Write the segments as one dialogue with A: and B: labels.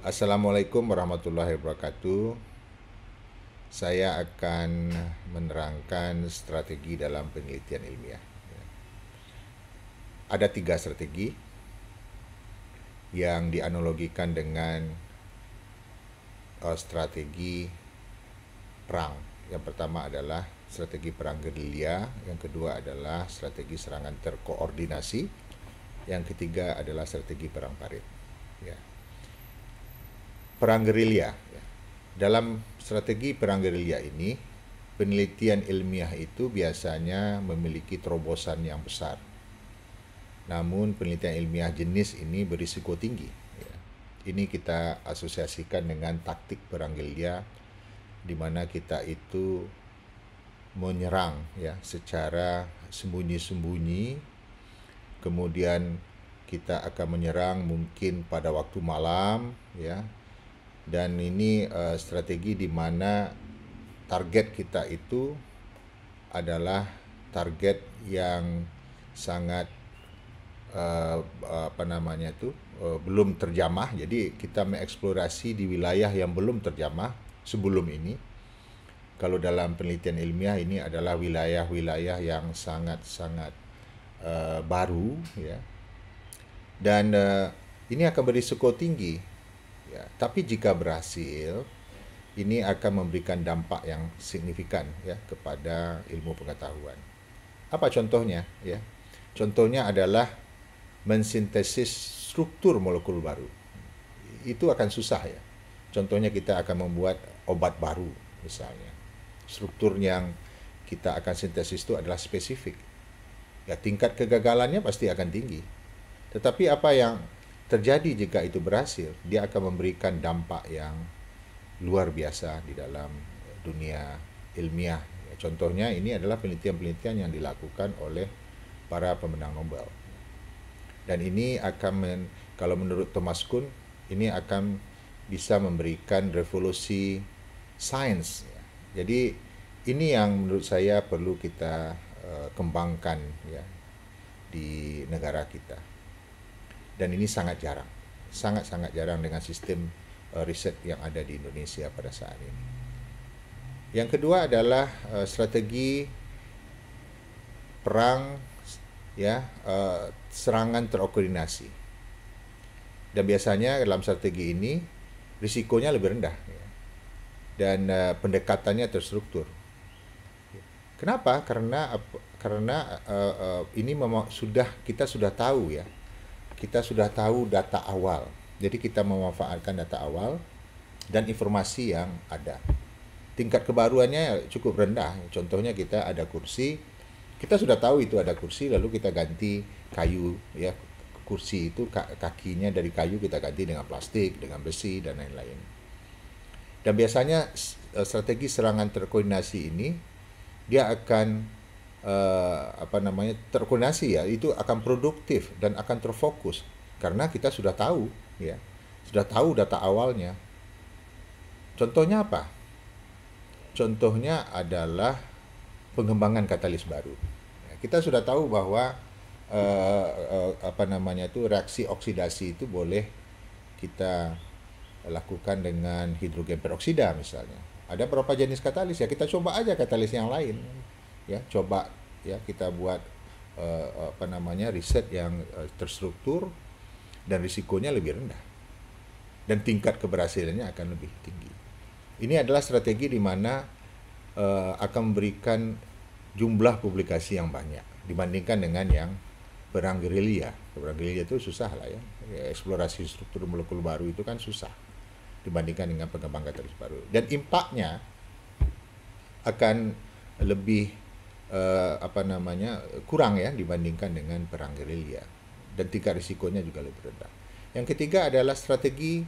A: Assalamualaikum warahmatullahi wabarakatuh. Saya akan menerangkan strategi dalam penelitian ilmiah. Ada 3 strategi yang dianalogikan dengan strategi perang. Yang pertama adalah strategi perang gerilya, yang kedua adalah strategi serangan terkoordinasi, yang ketiga adalah strategi perang parit. Ya. Perang gerilya. Dalam strategi perang gerilya ini, penelitian ilmiah itu biasanya memiliki terobosan yang besar. Namun penelitian ilmiah jenis ini berisiko tinggi. Ini kita asosiasikan dengan taktik perang gerilya, di mana kita itu menyerang secara sembunyi-sembunyi, kemudian kita akan menyerang mungkin pada waktu malam, dan ini strategi di mana target kita itu adalah target yang sangat belum terjamah. Jadi kita mengeksplorasi di wilayah yang belum terjamah sebelum ini. Kalau dalam penelitian ilmiah ini adalah wilayah-wilayah yang sangat-sangat baru, dan ini akan berisiko tinggi. Tapi jika berhasil, ini akan memberikan dampak yang signifikan kepada ilmu pengetahuan. Apa contohnya? Contohnya adalah mensintesis struktur molekul baru. Itu akan susah ya. Contohnya kita akan membuat obat baru misalnya. Struktur yang kita akan sintesis itu adalah spesifik. Tingkat kegagalannya pasti akan tinggi. Tetapi apa yang terjadi jika itu berhasil, dia akan memberikan dampak yang luar biasa di dalam dunia ilmiah. Contohnya ini adalah penelitian-penelitian yang dilakukan oleh para pemenang Nobel. Dan ini akan, kalau menurut Thomas Kuhn, ini akan bisa memberikan revolusi sains. Jadi ini yang menurut saya perlu kita kembangkan di negara kita. Dan ini sangat jarang, sangat-sangat jarang dengan sistem riset yang ada di Indonesia pada saat ini. Yang kedua adalah strategi perang, serangan terkoordinasi. Dan biasanya dalam strategi ini risikonya lebih rendah, dan pendekatannya terstruktur. Kenapa? Karena ini memang kita sudah tahu kita sudah tahu data awal. Jadi kita memanfaatkan data awal dan informasi yang ada. Tingkat kebaruannya cukup rendah. Contohnya kita ada kursi, kita sudah tahu itu ada kursi, lalu kita ganti kayu, kursi itu kakinya dari kayu kita ganti dengan plastik, dengan besi dan lain-lain. Dan biasanya strategi serangan terkoordinasi ini dia akan terkoordinasi, itu akan produktif dan akan terfokus karena kita sudah tahu sudah tahu data awalnya. Contohnya apa? Contohnya adalah pengembangan katalis baru. Kita sudah tahu bahwa reaksi oksidasi itu boleh kita lakukan dengan hidrogen peroksida misalnya. Ada beberapa jenis katalis, kita coba aja katalis yang lain. Coba kita buat riset yang terstruktur dan risikonya lebih rendah dan tingkat keberhasilannya akan lebih tinggi. Ini adalah strategi di mana akan memberikan jumlah publikasi yang banyak dibandingkan dengan yang perang gerilya. Perang gerilya itu susah lah eksplorasi struktur molekul baru itu kan susah dibandingkan dengan pengembangan katalis baru, dan impaknya akan lebih kurang dibandingkan dengan perang gerilya, dan tingkat risikonya juga lebih rendah. Yang ketiga adalah strategi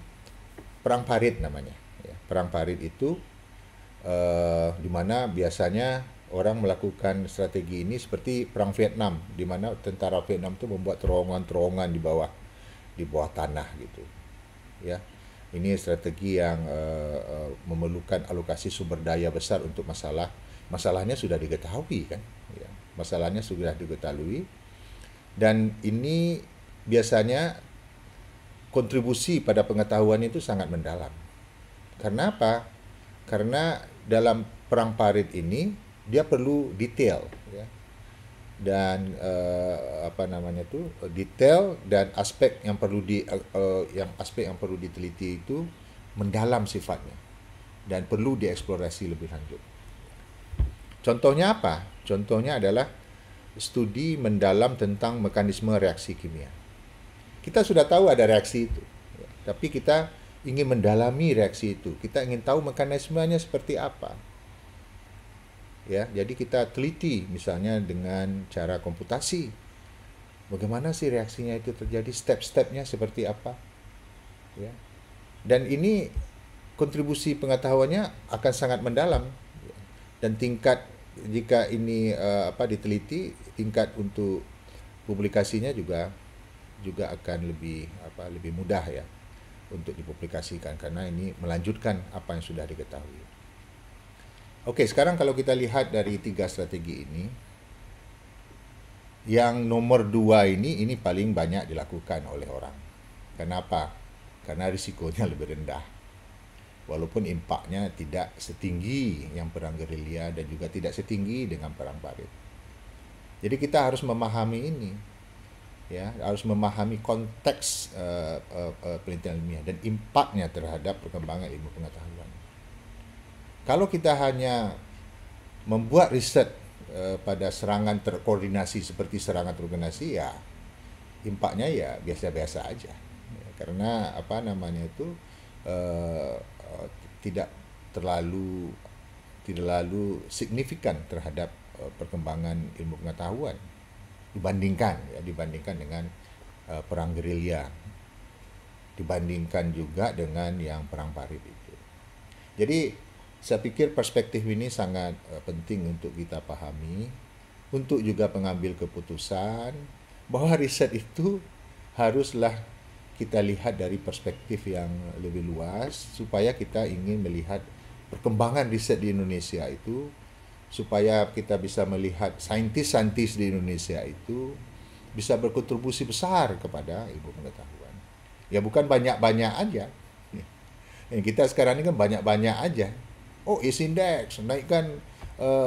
A: perang parit namanya. Perang parit itu di mana biasanya orang melakukan strategi ini seperti perang Vietnam, di mana tentara Vietnam itu membuat terowongan-terowongan di bawah tanah gitu. Ini strategi yang memerlukan alokasi sumber daya besar untuk masalahnya sudah diketahui kan, masalahnya sudah diketahui, dan ini biasanya kontribusi pada pengetahuan itu sangat mendalam. Karena apa? Karena dalam perang parit ini dia perlu detail, ya. Dan detail dan aspek yang perlu diteliti itu mendalam sifatnya dan perlu dieksplorasi lebih lanjut. Contohnya apa? Contohnya adalah studi mendalam tentang mekanisme reaksi kimia. Kita sudah tahu ada reaksi itu, tapi kita ingin mendalami reaksi itu. Kita ingin tahu mekanismenya seperti apa. Ya, jadi kita teliti misalnya dengan cara komputasi. Bagaimana sih reaksinya itu terjadi, step-stepnya seperti apa? Ya. Dan ini kontribusi pengetahuannya akan sangat mendalam. Dan tingkat jika ini diteliti, tingkat untuk publikasinya juga akan lebih mudah ya untuk dipublikasikan karena ini melanjutkan apa yang sudah diketahui. Oke, sekarang kalau kita lihat dari 3 strategi ini, yang nomor 2 ini paling banyak dilakukan oleh orang. Kenapa? Karena risikonya lebih rendah. Walaupun impaknya tidak setinggi yang perang gerilya dan juga tidak setinggi dengan perang parit. Jadi kita harus memahami ini, ya, harus memahami konteks penelitian ilmiah dan impaknya terhadap perkembangan ilmu pengetahuan. Kalau kita hanya membuat riset pada serangan terkoordinasi seperti serangan terkoordinasi, ya impaknya ya biasa-biasa aja. Ya, karena tidak terlalu signifikan terhadap perkembangan ilmu pengetahuan dibandingkan dengan perang gerilya, dibandingkan juga dengan yang perang parit itu. Jadi saya pikir perspektif ini sangat penting untuk kita pahami, untuk juga pengambil keputusan bahwa riset itu haruslah kita lihat dari perspektif yang lebih luas, supaya kita ingin melihat perkembangan riset di Indonesia itu, supaya kita bisa melihat saintis-saintis di Indonesia itu bisa berkontribusi besar kepada ilmu pengetahuan. Ya bukan banyak-banyak aja. Yang kita sekarang ini kan banyak-banyak aja. Oh, ACE Index, naikkan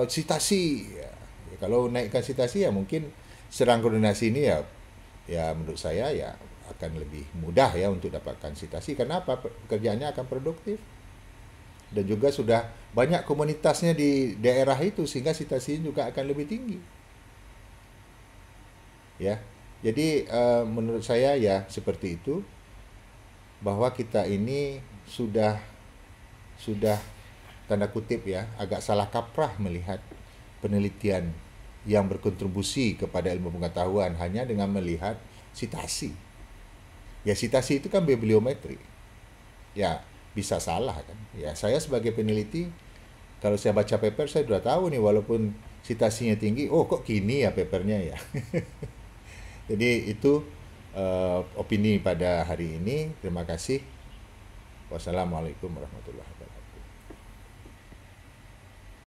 A: citasi. Ya, kalau naikkan citasi ya mungkin serang koordinasi ini ya menurut saya ya akan lebih mudah ya untuk dapatkan citasi. Kenapa? Pekerjaannya akan produktif. Dan juga sudah banyak komunitasnya di daerah itu sehingga citasi juga akan lebih tinggi. Ya. Jadi menurut saya ya seperti itu, bahwa kita ini sudah tanda kutip ya, agak salah kaprah melihat penelitian yang berkontribusi kepada ilmu pengetahuan hanya dengan melihat citasi. Ya citasi itu kan bibliometri. Ya bisa salah kan. Ya saya sebagai peneliti, kalau saya baca paper saya sudah tahu nih walaupun citasinya tinggi, oh kok gini ya papernya ya. Jadi itu opini pada hari ini. Terima kasih. Wassalamualaikum warahmatullahi wabarakatuh.